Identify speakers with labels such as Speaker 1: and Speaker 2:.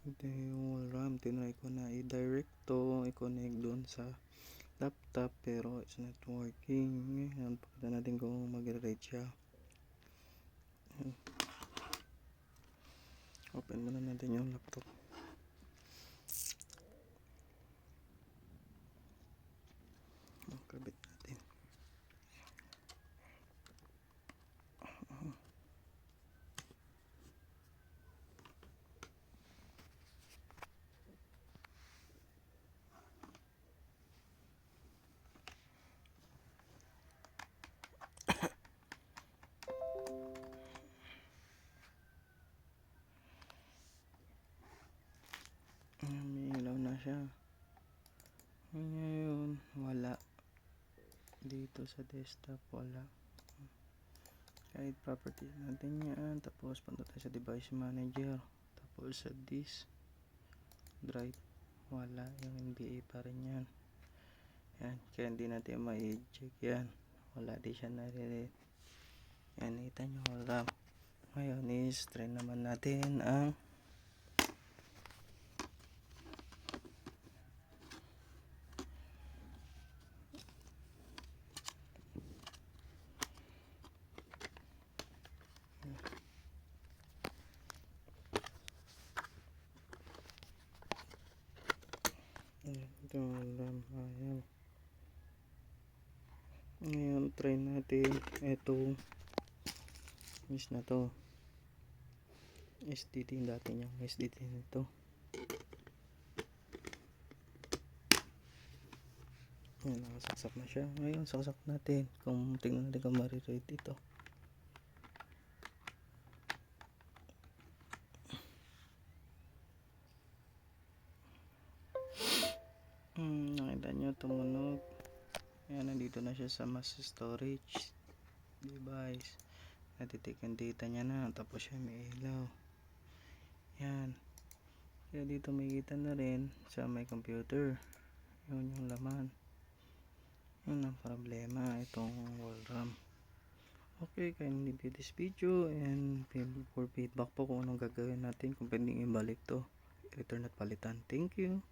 Speaker 1: Ito yung RAM. Tinry ko na i-direct to, i-connect doon sa laptop pero it's not working. Ngayon, pakita natin kung mag-read siya. Open muna natin yung laptop. Kabit natin. May ilaw na siya. Ngayon, wala. Dito sa desktop, wala. Kahit properties natin yan. Tapos, punta tayo sa device manager. Tapos, sa disk drive, wala. Yung NBA pa rin yan. Yan. Kaya hindi natin ma-check yan. Wala di siya nare-read. Yan, nakita nyo, RAM. Ngayon is, try naman natin ang ito RAM. Ayan. Ngayon, try natin ito is na to. SDT dati niyang SDT nito. Ayan, nakasaksak na siya. Ngayon, saksak natin. Kung tingnan natin kung mariread ito. Nakita nyo, tumunog. Ayan, nandito na siya sa mass storage device. Natitake yung data niya na. Tapos siya may ilaw. Yan. Kaya dito makikita na rin sa may computer. Yun yung laman. Yun ang problema. Itong wall RAM. Okay, kindly view this video and for feedback po kung anong gagawin natin kung pwedeng ibalik to. Return at palitan. Thank you.